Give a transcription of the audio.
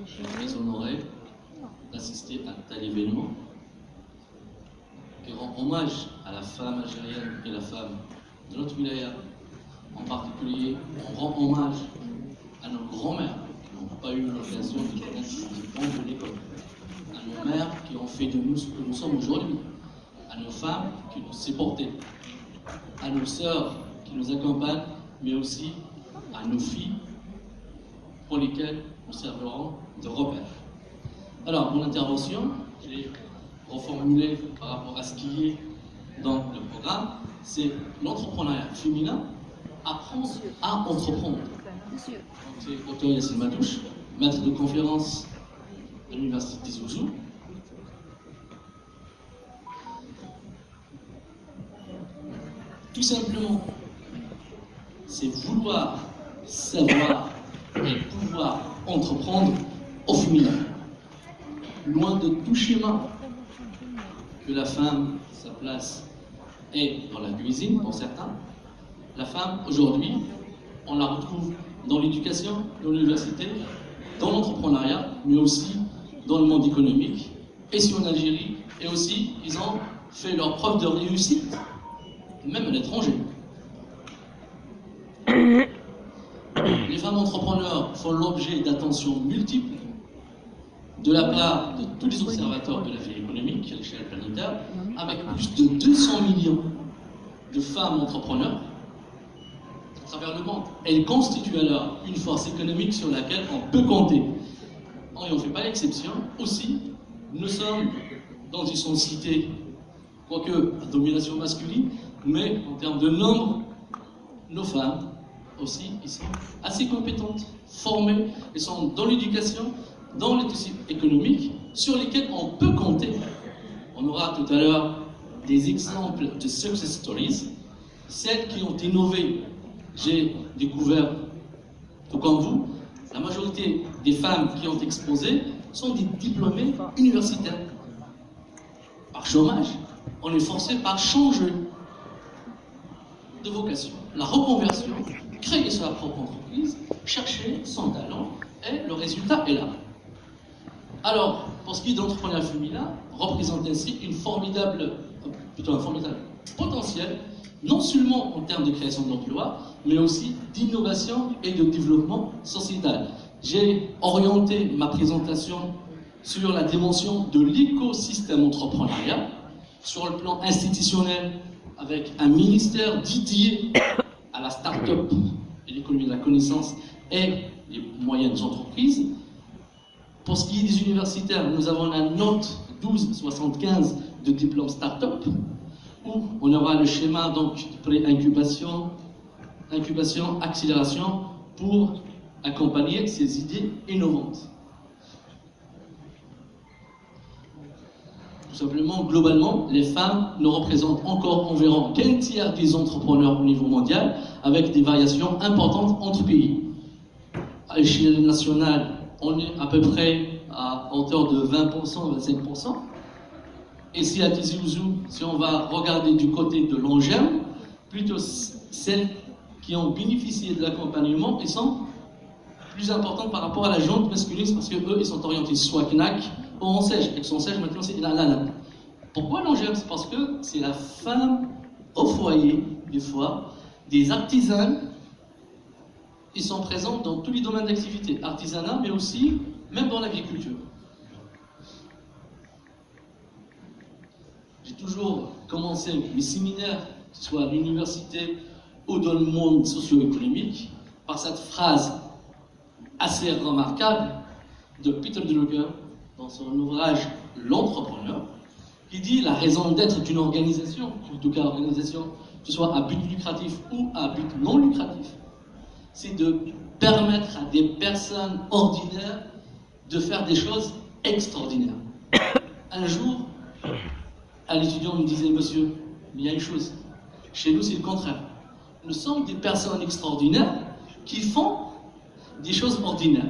C'est très honoré d'assister à tel événement qui rend hommage à la femme algérienne et la femme de notre wilaya. En particulier, on rend hommage à nos grands-mères qui n'ont pas eu l'occasion de connaître le monde de l'école, à nos mères qui ont fait de nous ce que nous sommes aujourd'hui, à nos femmes qui nous supportaient, à nos sœurs qui nous accompagnent, mais aussi à nos filles pour lesquelles nous servirons de repère. Alors, mon intervention, je l'ai reformulée par rapport à ce qui est dans le programme, c'est l'entrepreneuriat féminin, apprendre à entreprendre. C'est Dr Yassine Madouche, maître de conférence de l'Université Zouzou. Tout simplement, c'est vouloir, savoir et pouvoir entreprendre au féminin. Loin de tout schéma que la femme, sa place est dans la cuisine pour certains, la femme aujourd'hui, on la retrouve dans l'éducation, dans l'université, dans l'entrepreneuriat, mais aussi dans le monde économique, et si en Algérie, et aussi ils ont fait leur preuve de réussite, même à l'étranger. Les femmes entrepreneurs font l'objet d'attention multiples de la part de tous les observateurs de la vie économique à l'échelle planétaire, avec plus de 200 millions de femmes entrepreneurs à travers le monde. Elles constituent alors une force économique sur laquelle on peut compter. Et on ne fait pas l'exception. Aussi, nous sommes dans une société, quoique à domination masculine, mais en termes de nombre, nos femmes aussi, ils sont assez compétentes, formées, elles sont dans l'éducation, dans les dossiers économiques, sur lesquels on peut compter. On aura tout à l'heure des exemples de success stories, celles qui ont innové. J'ai découvert, tout comme vous, la majorité des femmes qui ont exposé sont des diplômés universitaires. Par chômage, on est forcé par changer de vocation, la reconversion, créer sa propre entreprise, chercher son talent, et le résultat est là. Alors, pour ce qui est de l'entrepreneuriat féminin, représente ainsi un formidable potentiel, non seulement en termes de création d'emplois, mais aussi d'innovation et de développement sociétal. J'ai orienté ma présentation sur la dimension de l'écosystème entrepreneurial, sur le plan institutionnel, avec un ministère dédié à la start-up et l'économie de la connaissance et les moyennes entreprises. Pour ce qui est des universitaires, nous avons la note 1275 de diplôme start-up, où on aura le schéma donc de pré-incubation, incubation, accélération pour accompagner ces idées innovantes. Tout simplement, globalement, les femmes ne représentent encore environ qu'un tiers des entrepreneurs au niveau mondial, avec des variations importantes entre pays. À l'échelle nationale, on est à peu près à hauteur de 20%, 25%. Et si à Tizi Ouzou, si on va regarder du côté de l'Angers, plutôt celles qui ont bénéficié de l'accompagnement, elles sont plus importantes par rapport à la jante masculine, parce qu'eux, ils sont orientés soit CNAC ou en sèche. Et son sèche, maintenant, c'est la. Pourquoi l'Angers? C'est parce que c'est la femme au foyer, des fois, des artisans. Ils sont présents dans tous les domaines d'activité, artisanat, mais aussi, même dans l'agriculture. J'ai toujours commencé mes séminaires, que ce soit à l'université ou dans le monde socio-économique, par cette phrase assez remarquable de Peter Drucker dans son ouvrage L'entrepreneur, qui dit la raison d'être d'une organisation, en tout cas organisation, que ce soit à but lucratif ou à but non lucratif, c'est de permettre à des personnes ordinaires de faire des choses extraordinaires. Un jour, un étudiant me disait, monsieur, il y a une chose, chez nous c'est le contraire. Nous sommes des personnes extraordinaires qui font des choses ordinaires.